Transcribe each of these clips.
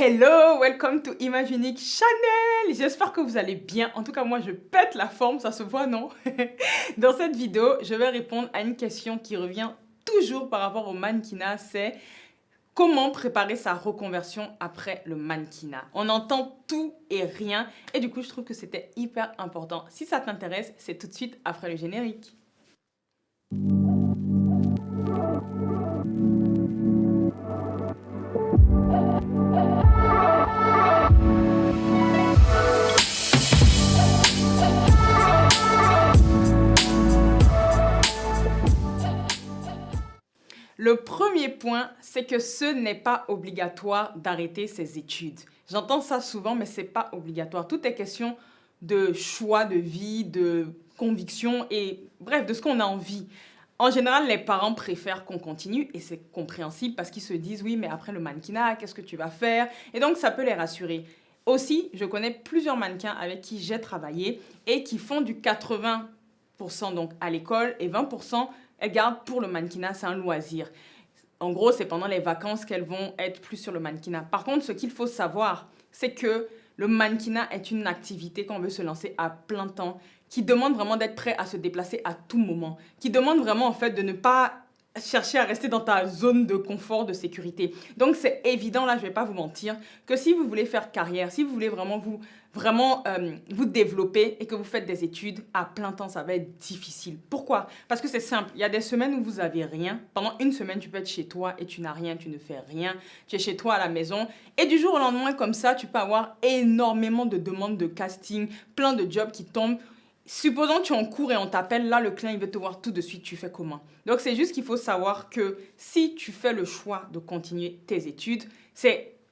Hello, welcome to Image Unique Channel. J'espère que vous allez bien. En tout cas, moi, je pète la forme, ça se voit, non? Dans cette vidéo, je vais répondre à une question qui revient toujours par rapport au mannequinat, c'est comment préparer sa reconversion après le mannequinat. On entend tout et rien et du coup, je trouve que c'était hyper important. Si ça t'intéresse, c'est tout de suite après le générique. Le premier point, c'est que ce n'est pas obligatoire d'arrêter ses études. J'entends ça souvent, mais ce n'est pas obligatoire. Tout est question de choix de vie, de conviction et bref, de ce qu'on a envie. En général, les parents préfèrent qu'on continue et c'est compréhensible parce qu'ils se disent oui, mais après le mannequinat, qu'est-ce que tu vas faire? Et donc, ça peut les rassurer. Aussi, je connais plusieurs mannequins avec qui j'ai travaillé et qui font du 80% donc à l'école et 20% elles gardent pour le mannequinat, c'est un loisir. En gros, c'est pendant les vacances qu'elles vont être plus sur le mannequinat. Par contre, ce qu'il faut savoir, c'est que le mannequinat est une activité qu'on veut se lancer à plein temps, qui demande vraiment d'être prêt à se déplacer à tout moment, qui demande vraiment en fait de ne pas chercher à rester dans ta zone de confort, de sécurité. Donc, c'est évident, là, je ne vais pas vous mentir, que si vous voulez faire carrière, si vous voulez vraiment vous développer et que vous faites des études à plein temps, ça va être difficile. Pourquoi? Parce que c'est simple. Il y a des semaines où vous n'avez rien. Pendant une semaine, tu peux être chez toi et tu n'as rien, tu ne fais rien. Tu es chez toi à la maison. Et du jour au lendemain, comme ça, tu peux avoir énormément de demandes de casting, plein de jobs qui tombent. Supposons que tu es en cours et on t'appelle, là, le client, il veut te voir tout de suite, tu fais comment? Donc, c'est juste qu'il faut savoir que si tu fais le choix de continuer tes études,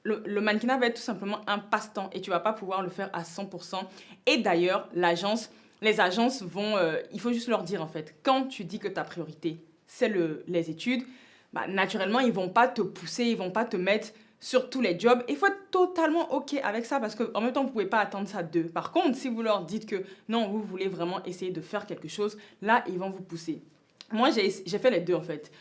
le mannequinat va être tout simplement un passe-temps et tu ne vas pas pouvoir le faire à 100%. Et d'ailleurs, les agences vont, il faut juste leur dire en fait, quand tu dis que ta priorité, c'est les études, bah, naturellement, ils ne vont pas te pousser, ils ne vont pas te mettre sur tous les jobs. Il faut être totalement OK avec ça parce qu'en même temps, vous ne pouvez pas attendre ça d'eux. Par contre, si vous leur dites que non, vous voulez vraiment essayer de faire quelque chose, là, ils vont vous pousser. Moi, j'ai fait les deux en fait.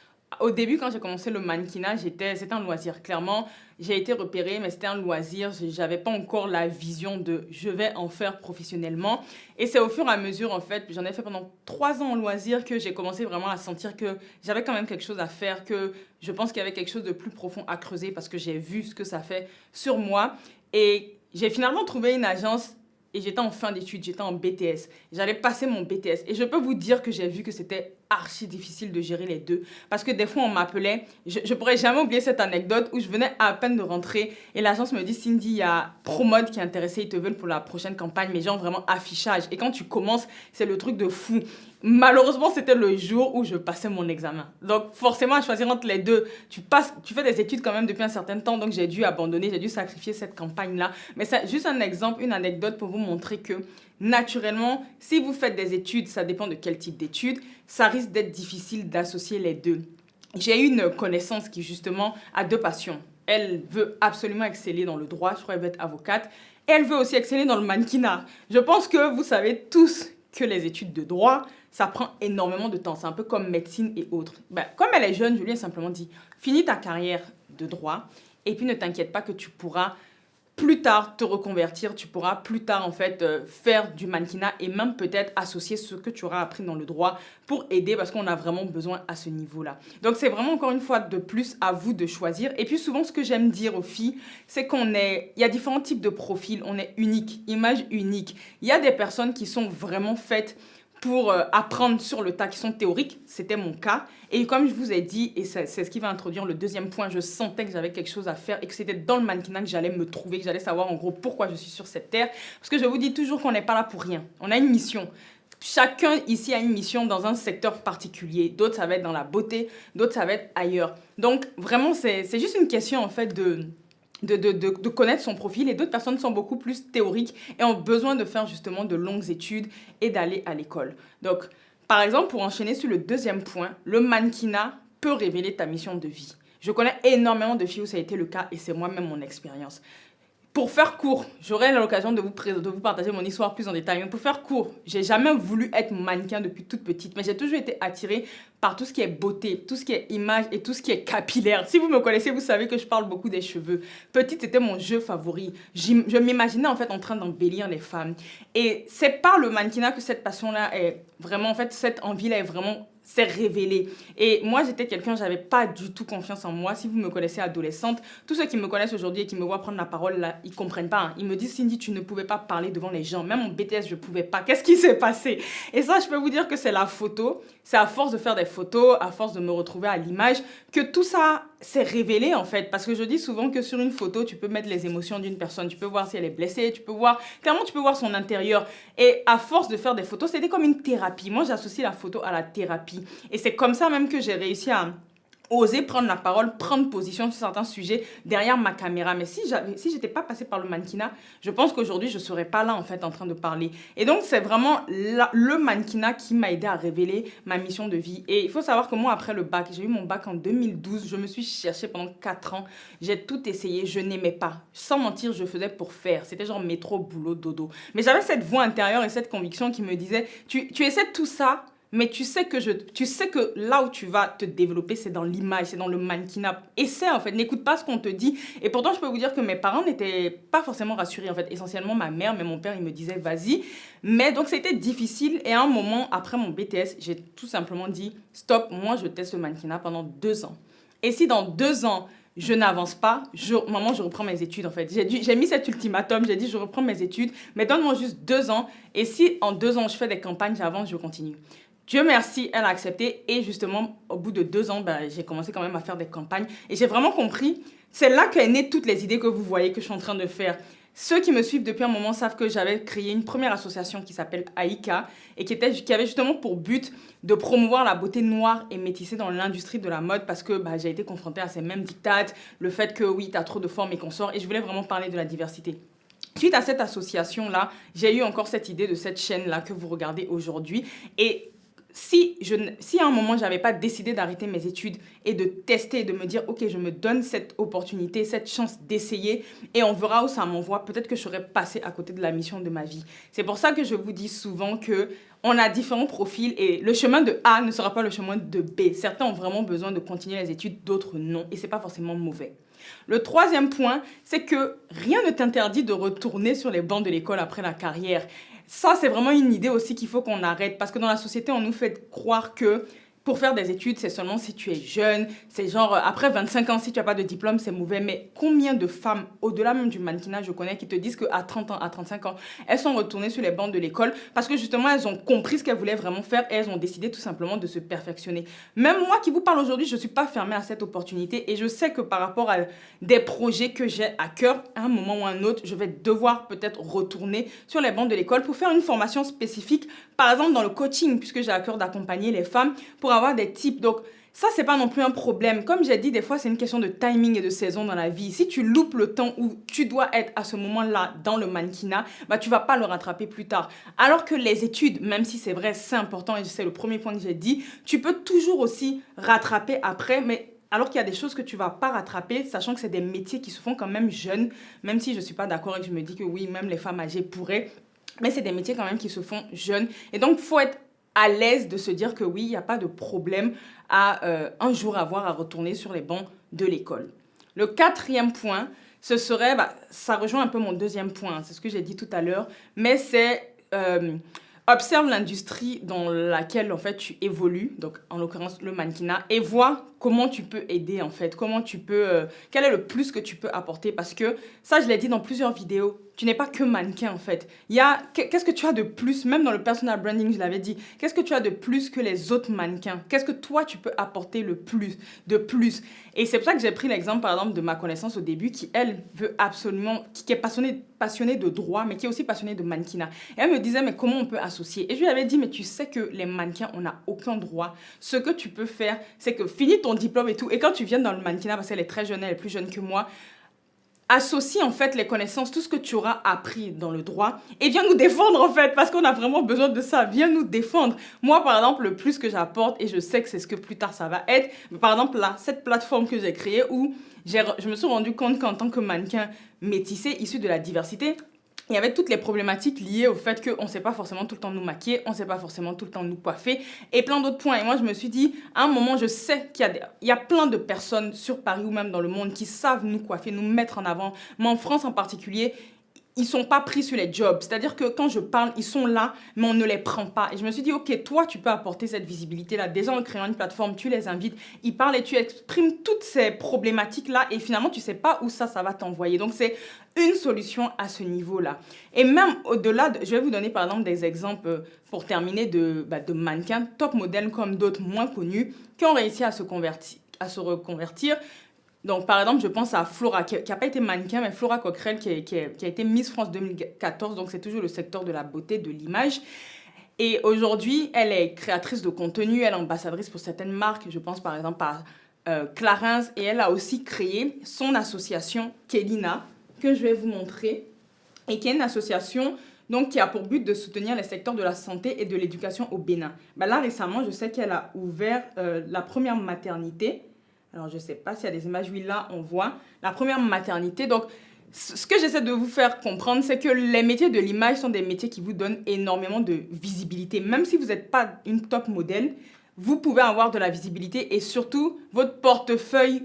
Au début, quand j'ai commencé le mannequinat, c'était un loisir. Clairement, j'ai été repérée, mais c'était un loisir. Je n'avais pas encore la vision de je vais en faire professionnellement. Et c'est au fur et à mesure, en fait, j'en ai fait pendant 3 ans en loisir que j'ai commencé vraiment à sentir que j'avais quand même quelque chose à faire, que je pense qu'il y avait quelque chose de plus profond à creuser parce que j'ai vu ce que ça fait sur moi. Et j'ai finalement trouvé une agence. Et j'étais en fin d'études, j'étais en BTS. J'allais passer mon BTS. Et je peux vous dire que j'ai vu que c'était archi difficile de gérer les deux. Parce que des fois, on m'appelait. Je ne pourrais jamais oublier cette anecdote où je venais à peine de rentrer. Et l'agence me dit, Cindy, il y a Promode qui est intéressé. Ils te veulent pour la prochaine campagne. Mais genre vraiment affichage. Et quand tu commences, c'est le truc de fou. Malheureusement, c'était le jour où je passais mon examen. Donc, forcément, à choisir entre les deux, tu fais des études quand même depuis un certain temps. Donc, j'ai dû abandonner, j'ai dû sacrifier cette campagne-là. Mais c'est juste un exemple, une anecdote pour vous montrer que, naturellement, si vous faites des études, ça dépend de quel type d'études, ça risque d'être difficile d'associer les deux. J'ai une connaissance qui, justement, a 2 passions. Elle veut absolument exceller dans le droit, je crois qu'elle veut être avocate. Et elle veut aussi exceller dans le mannequinat. Je pense que vous savez tous que les études de droit, ça prend énormément de temps. C'est un peu comme médecine et autres. Ben, comme elle est jeune, je lui ai simplement dit, finis ta carrière de droit et puis ne t'inquiète pas que tu pourras plus tard te reconvertir, tu pourras plus tard en fait faire du mannequinat et même peut-être associer ce que tu auras appris dans le droit pour aider parce qu'on a vraiment besoin à ce niveau-là. Donc c'est vraiment encore une fois de plus à vous de choisir. Et puis souvent ce que j'aime dire aux filles, c'est il y a différents types de profils, on est unique, image unique. Il y a des personnes qui sont vraiment faites pour apprendre sur le tas qui sont théoriques, c'était mon cas. Et comme je vous ai dit, et c'est ce qui va introduire le deuxième point, je sentais que j'avais quelque chose à faire et que c'était dans le mannequinat que j'allais me trouver, que j'allais savoir en gros pourquoi je suis sur cette terre. Parce que je vous dis toujours qu'on n'est pas là pour rien, on a une mission. Chacun ici a une mission dans un secteur particulier. D'autres, ça va être dans la beauté, d'autres, ça va être ailleurs. Donc vraiment, c'est juste une question en fait de connaître son profil et d'autres personnes sont beaucoup plus théoriques et ont besoin de faire justement de longues études et d'aller à l'école. Donc, par exemple, pour enchaîner sur le deuxième point, le mannequinat peut révéler ta mission de vie. Je connais énormément de filles où ça a été le cas et c'est moi-même mon expérience. Pour faire court, j'aurai l'occasion de vous partager mon histoire plus en détail. Mais pour faire court, j'ai jamais voulu être mannequin depuis toute petite. Mais j'ai toujours été attirée par tout ce qui est beauté, tout ce qui est image et tout ce qui est capillaire. Si vous me connaissez, vous savez que je parle beaucoup des cheveux. Petite, c'était mon jeu favori. Je m'imaginais en fait en train d'embellir les femmes. Et c'est par le mannequinat que cette passion-là est vraiment, en fait, cette envie-là est vraiment s'est révélée. Et moi, j'étais quelqu'un, j'avais pas du tout confiance en moi. Si vous me connaissez adolescente, tous ceux qui me connaissent aujourd'hui et qui me voient prendre la parole, là, ils comprennent pas. Hein. Ils me disent, Cindy, tu ne pouvais pas parler devant les gens. Même en BTS, je pouvais pas. Qu'est-ce qui s'est passé? Et ça, je peux vous dire que c'est la photo. C'est à force de faire des photos, à force de me retrouver à l'image, que tout ça s'est révélé, en fait. Parce que je dis souvent que sur une photo, tu peux mettre les émotions d'une personne. Tu peux voir si elle est blessée. Tu peux voir, clairement, tu peux voir son intérieur. Et à force de faire des photos, c'était comme une thérapie. Moi, j'associe la photo à la thérapie. Et c'est comme ça même que j'ai réussi à oser prendre la parole, prendre position sur certains sujets derrière ma caméra. Mais si j'étais pas passée par le mannequinat, je pense qu'aujourd'hui, je serais pas là, en fait, en train de parler. Et donc, c'est vraiment le mannequinat qui m'a aidé à révéler ma mission de vie. Et il faut savoir que moi, après le bac, j'ai eu mon bac en 2012. Je me suis cherchée pendant 4 ans. J'ai tout essayé. Je n'aimais pas. Sans mentir, je faisais pour faire. C'était genre métro, boulot, dodo. Mais j'avais cette voix intérieure et cette conviction qui me disait, tu essaies tout ça, mais tu sais que là où tu vas te développer, c'est dans l'image, c'est dans le mannequinat. Essaie, en fait, n'écoute pas ce qu'on te dit. Et pourtant, je peux vous dire que mes parents n'étaient pas forcément rassurés, en fait. Essentiellement, ma mère, mais mon père, il me disait, vas-y. Mais donc, c'était difficile. Et à un moment, après mon BTS, j'ai tout simplement dit, stop, moi, je teste le mannequinat pendant 2 ans. Et si dans 2 ans, je n'avance pas, maman, je reprends mes études, en fait. J'ai mis cet ultimatum, j'ai dit, je reprends mes études, mais donne-moi juste 2 ans. Et si en 2 ans, je fais des campagnes, j'avance, je continue. Dieu merci, elle a accepté. Et justement, au bout de 2 ans, j'ai commencé quand même à faire des campagnes. Et j'ai vraiment compris, c'est là qu'est née toutes les idées que vous voyez que je suis en train de faire. Ceux qui me suivent depuis un moment savent que j'avais créé une première association qui s'appelle Aïka et qui avait justement pour but de promouvoir la beauté noire et métissée dans l'industrie de la mode parce que j'ai été confrontée à ces mêmes dictates, le fait que oui, tu as trop de formes et consorts. Et je voulais vraiment parler de la diversité. Suite à cette association-là, j'ai eu encore cette idée de cette chaîne-là que vous regardez aujourd'hui. Et si à un moment, je n'avais pas décidé d'arrêter mes études et de tester, de me dire, OK, je me donne cette opportunité, cette chance d'essayer et on verra où ça m'envoie, peut-être que je serais passée à côté de la mission de ma vie. C'est pour ça que je vous dis souvent que on a différents profils et le chemin de A ne sera pas le chemin de B. Certains ont vraiment besoin de continuer les études, d'autres non. Et ce n'est pas forcément mauvais. Le troisième point, c'est que rien ne t'interdit de retourner sur les bancs de l'école après la carrière. Ça, c'est vraiment une idée aussi qu'il faut qu'on arrête parce que dans la société, on nous fait croire que pour faire des études, c'est seulement si tu es jeune. C'est genre, après 25 ans, si tu n'as pas de diplôme, c'est mauvais. Mais combien de femmes, au-delà même du mannequinat, je connais, qui te disent qu'à 30 ans, à 35 ans, elles sont retournées sur les bancs de l'école parce que justement, elles ont compris ce qu'elles voulaient vraiment faire et elles ont décidé tout simplement de se perfectionner. Même moi qui vous parle aujourd'hui, je ne suis pas fermée à cette opportunité et je sais que par rapport à des projets que j'ai à cœur, à un moment ou à un autre, je vais devoir peut-être retourner sur les bancs de l'école pour faire une formation spécifique, par exemple dans le coaching, puisque j'ai à cœur d'accompagner les femmes pour avoir des tips. Donc, ça, c'est pas non plus un problème. Comme j'ai dit, des fois, c'est une question de timing et de saison dans la vie. Si tu loupes le temps où tu dois être à ce moment-là dans le mannequinat, tu vas pas le rattraper plus tard. Alors que les études, même si c'est vrai, c'est important et c'est le premier point que j'ai dit, tu peux toujours aussi rattraper après, mais alors qu'il y a des choses que tu vas pas rattraper, sachant que c'est des métiers qui se font quand même jeunes, même si je suis pas d'accord et que je me dis que oui, même les femmes âgées pourraient, mais c'est des métiers quand même qui se font jeunes. Et donc, il faut être à l'aise de se dire que oui, il n'y a pas de problème à un jour avoir à retourner sur les bancs de l'école. Le quatrième point, ce serait, ça rejoint un peu mon deuxième point, c'est ce que j'ai dit tout à l'heure, mais c'est observe l'industrie dans laquelle en fait tu évolues, donc en l'occurrence le mannequinat, et vois comment tu peux aider en fait, comment tu peux, quel est le plus que tu peux apporter parce que ça je l'ai dit dans plusieurs vidéos, tu n'es pas que mannequin en fait. Qu'est-ce que tu as de plus, même dans le personal branding je l'avais dit, qu'est-ce que tu as de plus que les autres mannequins? Qu'est-ce que toi tu peux apporter de plus? Et c'est pour ça que j'ai pris l'exemple par exemple de ma connaissance au début qui elle veut absolument, qui est passionnée de droit mais qui est aussi passionnée de mannequinat. Et elle me disait mais comment on peut associer? Et je lui avais dit mais tu sais que les mannequins on n'a aucun droit. Ce que tu peux faire c'est que finis ton diplôme et tout et quand tu viens dans le mannequinat parce qu'elle est très jeune, elle est plus jeune que moi, associe en fait les connaissances, tout ce que tu auras appris dans le droit et viens nous défendre en fait parce qu'on a vraiment besoin de ça, viens nous défendre. Moi par exemple, le plus que j'apporte, et je sais que c'est ce que plus tard ça va être, par exemple là, cette plateforme que j'ai créée où je me suis rendu compte qu'en tant que mannequin métissé, issu de la diversité, il y avait toutes les problématiques liées au fait qu'on ne sait pas forcément tout le temps nous maquiller, on ne sait pas forcément tout le temps nous coiffer et plein d'autres points. Et moi, je me suis dit, à un moment, je sais qu'il y a plein de personnes sur Paris ou même dans le monde qui savent nous coiffer, nous mettre en avant. Mais en France en particulier, ils sont pas pris sur les jobs. C'est-à-dire que quand je parle, ils sont là, mais on ne les prend pas. Et je me suis dit, ok, toi, tu peux apporter cette visibilité-là. Déjà, en créant une plateforme, tu les invites, ils parlent et tu exprimes toutes ces problématiques-là. Et finalement, tu sais pas où ça va t'envoyer. Donc, c'est une solution à ce niveau-là. Et même au-delà, je vais vous donner par exemple des exemples pour terminer de mannequins top modèles comme d'autres moins connus qui ont réussi à se reconvertir. Donc, par exemple, je pense à Flora, qui n'a pas été mannequin, mais Flora Coquerel, qui a été Miss France 2014. Donc, c'est toujours le secteur de la beauté, de l'image. Et aujourd'hui, elle est créatrice de contenu, elle est ambassadrice pour certaines marques. Je pense par exemple à Clarins. Et elle a aussi créé son association Kelina, que je vais vous montrer. Et qui est une association donc, qui a pour but de soutenir les secteurs de la santé et de l'éducation au Bénin. Là, récemment, je sais qu'elle a ouvert la première maternité. Alors, je ne sais pas s'il y a des images. Oui, là, on voit la première maternité. Donc, ce que j'essaie de vous faire comprendre, c'est que les métiers de l'image sont des métiers qui vous donnent énormément de visibilité. Même si vous n'êtes pas une top modèle, vous pouvez avoir de la visibilité et surtout, votre portefeuille,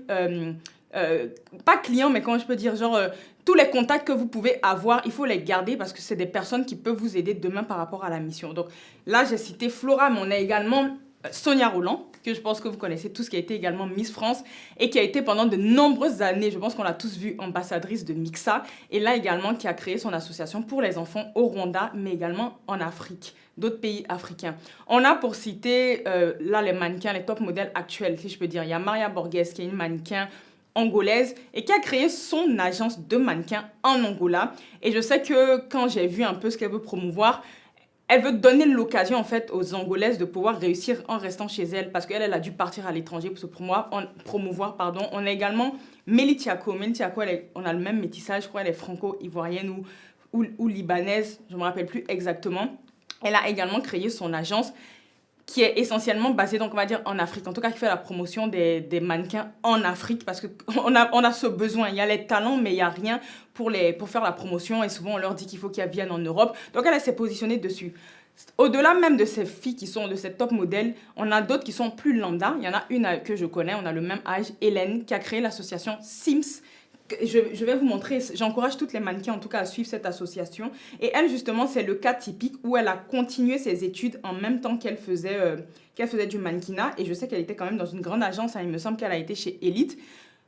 pas client, mais comment je peux dire, genre, tous les contacts que vous pouvez avoir, il faut les garder parce que c'est des personnes qui peuvent vous aider demain par rapport à la mission. Donc, là, j'ai cité Flora, mais on a également Sonia Roland, que je pense que vous connaissez tous, qui a été également Miss France et qui a été pendant de nombreuses années, je pense qu'on l'a tous vu, ambassadrice de Mixa. Et là également, qui a créé son association pour les enfants au Rwanda, mais également en Afrique, d'autres pays africains. On a pour citer, là, les mannequins, les top modèles actuels, si je peux dire. Il y a Maria Borges, qui est une mannequin angolaise et qui a créé son agence de mannequins en Angola. Et je sais que quand j'ai vu un peu ce qu'elle veut promouvoir, elle veut donner l'occasion en fait aux Angolaises de pouvoir réussir en restant chez elle parce qu'elle a dû partir à l'étranger pour se promouvoir. On a également Mélie Tiako. Mélie Tiako, on a le même métissage, je crois, elle est franco-ivoirienne ou libanaise, je ne me rappelle plus exactement. Elle a également créé son agence qui est essentiellement basée, donc on va dire, en Afrique. En tout cas, qui fait la promotion des mannequins en Afrique parce qu'on a ce besoin. Il y a les talents, mais il n'y a rien pour faire la promotion. Et souvent, on leur dit qu'il faut qu'elles viennent en Europe. Donc, elle s'est positionnée dessus. Au-delà même de ces filles qui sont de ces top modèles, on a d'autres qui sont plus lambda. Il y en a une que je connais, on a le même âge, Hélène, qui a créé l'association Sims. Je vais vous montrer, j'encourage toutes les mannequins en tout cas à suivre cette association. Et elle justement, c'est le cas typique où elle a continué ses études en même temps qu'elle faisait du mannequinat. Et je sais qu'elle était quand même dans une grande agence, hein, il me semble qu'elle a été chez Elite.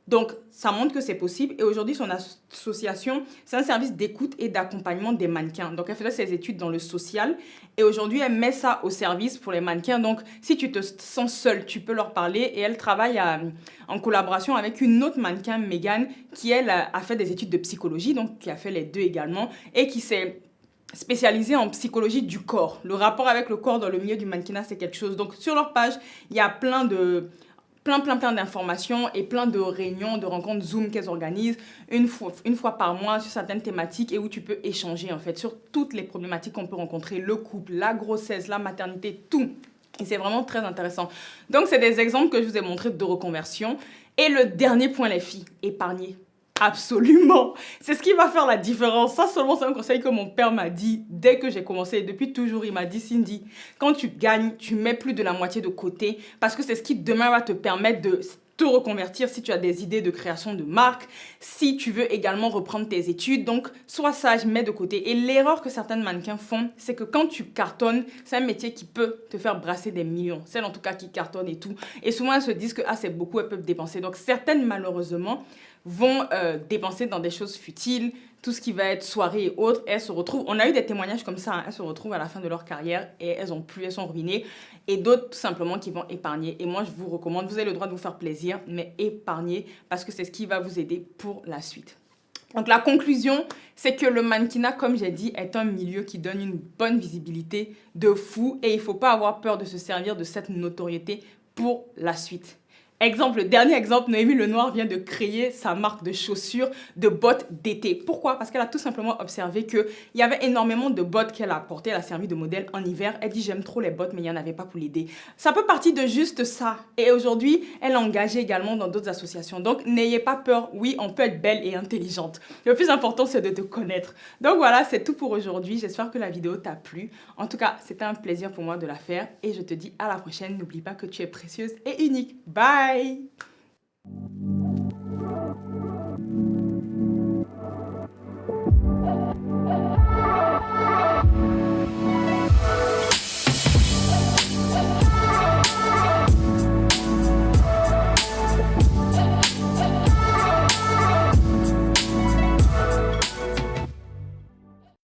Donc, ça montre que c'est possible. Et aujourd'hui, son association, c'est un service d'écoute et d'accompagnement des mannequins. Donc, elle faisait ses études dans le social. Et aujourd'hui, elle met ça au service pour les mannequins. Donc, si tu te sens seule, tu peux leur parler. Et elle travaille en collaboration avec une autre mannequin, Megan, qui, elle, a fait des études de psychologie. Donc, qui a fait les deux également. Et qui s'est spécialisée en psychologie du corps. Le rapport avec le corps dans le milieu du mannequinat, c'est quelque chose. Donc, sur leur page, il y a plein d'informations et plein de réunions, de rencontres Zoom qu'elles organisent une fois par mois sur certaines thématiques et où tu peux échanger en fait sur toutes les problématiques qu'on peut rencontrer, le couple, la grossesse, la maternité, tout. Et c'est vraiment très intéressant. Donc, c'est des exemples que je vous ai montrés de reconversion. Et le dernier point, les filles, épargner. Absolument. C'est ce qui va faire la différence. Ça seulement, c'est un conseil que mon père m'a dit dès que j'ai commencé. Et depuis toujours, il m'a dit, Cindy, quand tu gagnes, tu mets plus de la moitié de côté parce que c'est ce qui demain va te permettre de te reconvertir si tu as des idées de création de marque, si tu veux également reprendre tes études. Donc, sois sage, mets de côté. Et l'erreur que certains mannequins font, c'est que quand tu cartonnes, c'est un métier qui peut te faire brasser des millions. Celles en tout cas qui cartonnent et tout. Et souvent, elles se disent que c'est beaucoup, elles peuvent dépenser. Donc, certaines, malheureusement, vont dépenser dans des choses futiles, tout ce qui va être soirée et autres. Elles se retrouvent, on a eu des témoignages comme ça, hein, elles se retrouvent à la fin de leur carrière et elles sont ruinées. Et d'autres, tout simplement, qui vont épargner. Et moi, je vous recommande, vous avez le droit de vous faire plaisir, mais épargnez parce que c'est ce qui va vous aider pour la suite. Donc, la conclusion, c'est que le mannequinat, comme j'ai dit, est un milieu qui donne une bonne visibilité de fou et il ne faut pas avoir peur de se servir de cette notoriété pour la suite. Exemple, le dernier exemple, Noémie Lenoir vient de créer sa marque de chaussures de bottes d'été. Pourquoi? Parce qu'elle a tout simplement observé qu'il y avait énormément de bottes qu'elle a portées. Elle a servi de modèle en hiver. Elle dit j'aime trop les bottes, mais il n'y en avait pas pour l'aider. Ça peut partir de juste ça. Et aujourd'hui, elle est engagée également dans d'autres associations. Donc, n'ayez pas peur. Oui, on peut être belle et intelligente. Le plus important, c'est de te connaître. Donc voilà, c'est tout pour aujourd'hui. J'espère que la vidéo t'a plu. En tout cas, c'était un plaisir pour moi de la faire. Et je te dis à la prochaine. N'oublie pas que tu es précieuse et unique. Bye!